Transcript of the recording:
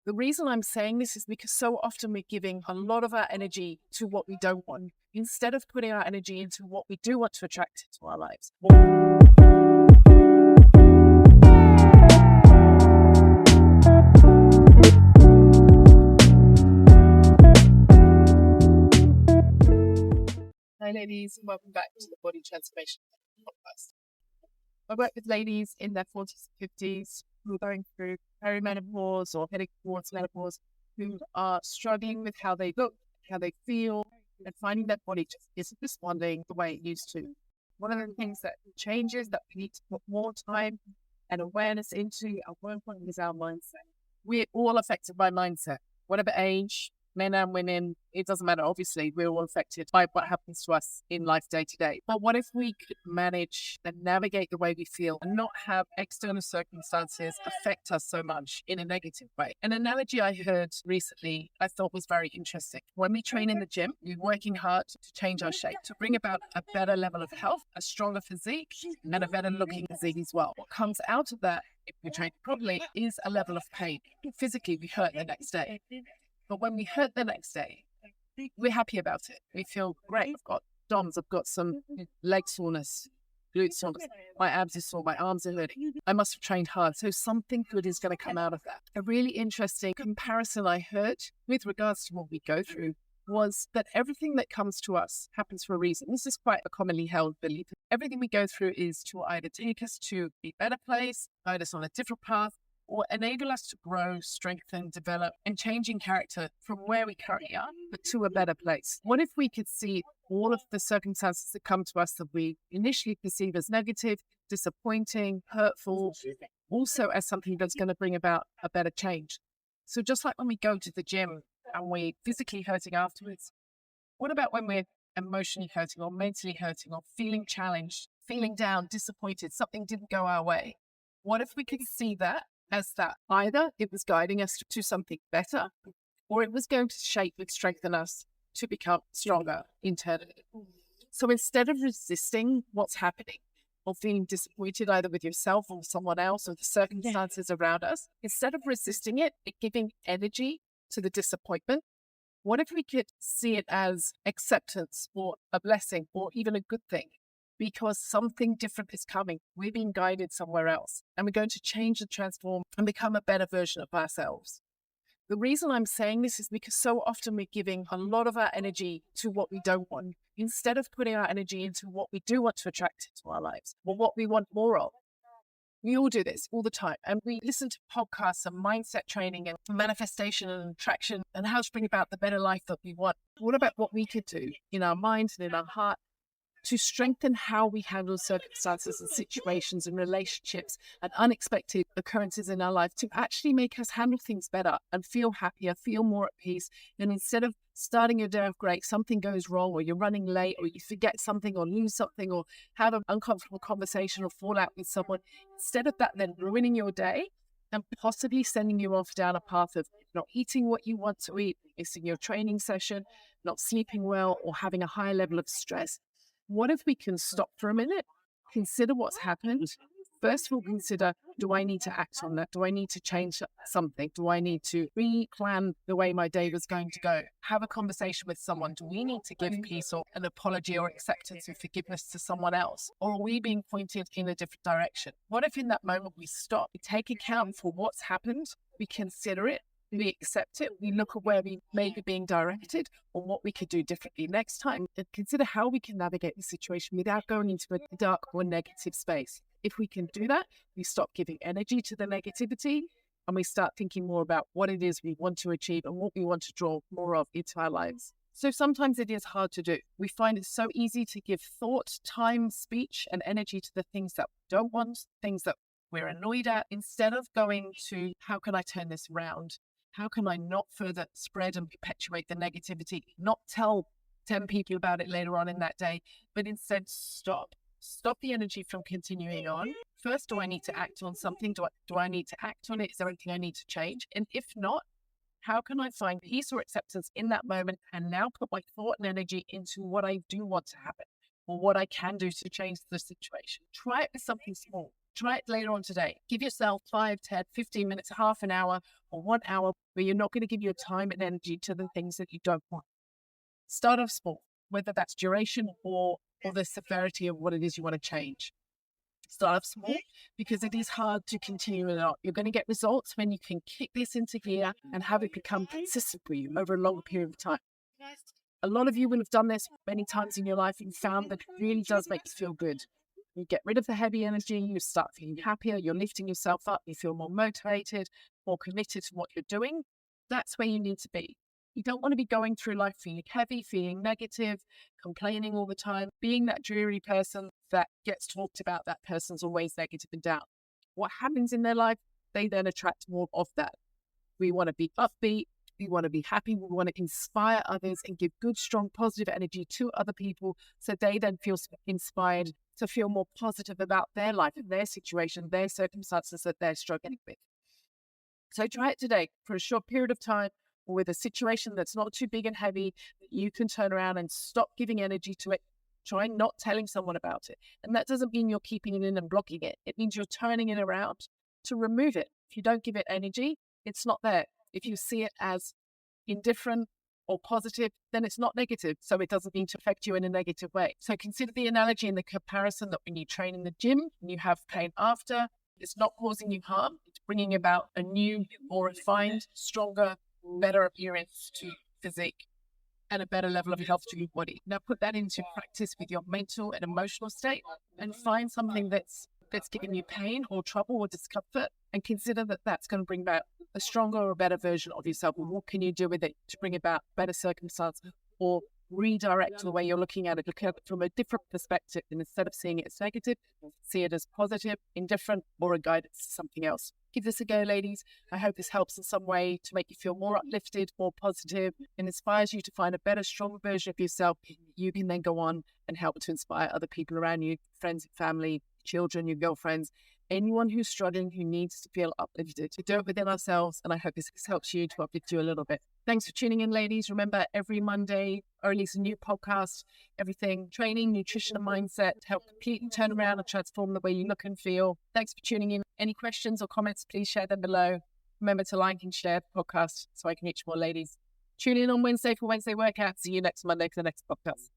The reason I'm saying this is because so often we're giving a lot of our energy to what we don't want instead of putting our energy into what we do want to attract into our lives. Hi, ladies, and welcome back to the Body Transformation Podcast. I work with ladies in their 40s and 50s who are going through perimenopause or heading towards menopause, who are struggling with how they look, how they feel, and finding their body just isn't responding the way it used to. One of the things that changes that we need to put more time and awareness into at one point is our mindset. We're all affected by mindset, whatever age, men and women, it doesn't matter. Obviously, we're all affected by what happens to us in life day to day. But what if we could manage and navigate the way we feel and not have external circumstances affect us so much in a negative way? An analogy I heard recently I thought was very interesting. When we train in the gym, we're working hard to change our shape, to bring about a better level of health, a stronger physique, and a better looking physique as well. What comes out of that, if we train properly, is a level of pain. Physically, we hurt the next day. But when we hurt the next day, we're happy about it. We feel great. I've got DOMS, I've got some leg soreness, glute soreness. My abs are sore, my arms are hurting. I must have trained hard. So something good is going to come out of that. A really interesting comparison I heard with regards to what we go through was that everything that comes to us happens for a reason. This is quite a commonly held belief. Everything we go through is to either take us to a better place, guide us on a different path, or enable us to grow, strengthen, develop, and change in character from where we currently are, but to a better place. What if we could see all of the circumstances that come to us that we initially perceive as negative, disappointing, hurtful, also as something that's going to bring about a better change? So just like when we go to the gym and we're physically hurting afterwards, what about when we're emotionally hurting or mentally hurting or feeling challenged, feeling down, disappointed, something didn't go our way? What if we could see that as that either it was guiding us to something better, or it was going to shape and strengthen us to become stronger internally? So instead of resisting what's happening or feeling disappointed either with yourself or someone else or the circumstances around us, instead of resisting it and giving energy to the disappointment, what if we could see it as acceptance or a blessing or even a good thing? Because something different is coming. We're being guided somewhere else, and we're going to change and transform and become a better version of ourselves. The reason I'm saying this is because so often we're giving a lot of our energy to what we don't want instead of putting our energy into what we do want to attract into our lives or what we want more of. We all do this all the time, and we listen to podcasts and mindset training and manifestation and attraction and how to bring about the better life that we want. What about what we could do in our minds and in our heart to strengthen how we handle circumstances and situations and relationships and unexpected occurrences in our life to actually make us handle things better and feel happier, feel more at peace? And instead of starting your day off great, something goes wrong or you're running late or you forget something or lose something or have an uncomfortable conversation or fall out with someone, instead of that then ruining your day and possibly sending you off down a path of not eating what you want to eat, missing your training session, not sleeping well, or having a high level of stress. What if we can stop for a minute, consider what's happened? First, we'll consider, do I need to act on that? Do I need to change something? Do I need to re-plan the way my day was going to go? Have a conversation with someone? Do we need to give peace or an apology or acceptance and forgiveness to someone else? Or are we being pointed in a different direction? What if in that moment we stop, we take account for what's happened, we consider it, we accept it, we look at where we may be being directed or what we could do differently next time, and consider how we can navigate the situation without going into a dark or negative space. If we can do that, we stop giving energy to the negativity and we start thinking more about what it is we want to achieve and what we want to draw more of into our lives. So sometimes it is hard to do. We find it so easy to give thought, time, speech, and energy to the things that we don't want, things that we're annoyed at, instead of going to, how can I turn this around? How can I not further spread and perpetuate the negativity, not tell 10 people about it later on in that day, but instead stop the energy from continuing on. First, do I need to act on something? Do I need to act on it? Is there anything I need to change? And if not, how can I find peace or acceptance in that moment and now put my thought and energy into what I do want to happen or what I can do to change the situation? Try it with something small. Try it later on today. Give yourself 5, 10, 15 minutes, half an hour, or 1 hour where you're not going to give your time and energy to the things that you don't want. Start off small, whether that's duration or the severity of what it is you want to change. Start off small because it is hard to continue it on. You're going to get results when you can kick this into gear and have it become consistent for you over a long period of time. A lot of you will have done this many times in your life and found that it really does make you feel good. You get rid of the heavy energy, you start feeling happier, you're lifting yourself up, you feel more motivated, more committed to what you're doing. That's where you need to be. You don't want to be going through life feeling heavy, feeling negative, complaining all the time, being that dreary person that gets talked about. That person's always negative and down. What happens in their life, they then attract more of that. We want to be upbeat, we want to be happy, we want to inspire others and give good, strong, positive energy to other people so they then feel inspired to feel more positive about their life and their situation, their circumstances that they're struggling with. So try it today for a short period of time or with a situation that's not too big and heavy that you can turn around and stop giving energy to it. Try not telling someone about it. And that doesn't mean you're keeping it in and blocking it. It means you're turning it around to remove it. If you don't give it energy, it's not there. If you see it as indifferent or positive, then it's not negative. So it doesn't mean to affect you in a negative way. So consider the analogy and the comparison that when you train in the gym and you have pain after, it's not causing you harm. It's bringing about a new, more refined, stronger, better appearance to physique and a better level of health to your body. Now put that into practice with your mental and emotional state and find something that's giving you pain or trouble or discomfort and consider that that's going to bring about a stronger or better version of yourself. And what can you do with it to bring about better circumstance or redirect the way you're looking at it, look at it from a different perspective, and instead of seeing it as negative, see it as positive, indifferent, or a guidance to something else. Give this a go, ladies. I hope this helps in some way to make you feel more uplifted, more positive, and inspires you to find a better, stronger version of yourself. You can then go on and help to inspire other people around you, friends, family, children, your girlfriends, anyone who's struggling, who needs to feel uplifted. To do it within ourselves, and I hope this helps you to uplift you a little bit. Thanks for tuning in, ladies. Remember, every Monday, I release a new podcast, everything training, nutrition, and mindset to help completely turn around and transform the way you look and feel. Thanks for tuning in. Any questions or comments, please share them below. Remember to like and share the podcast so I can reach more ladies. Tune in on Wednesday for Wednesday workout. See you next Monday for the next podcast.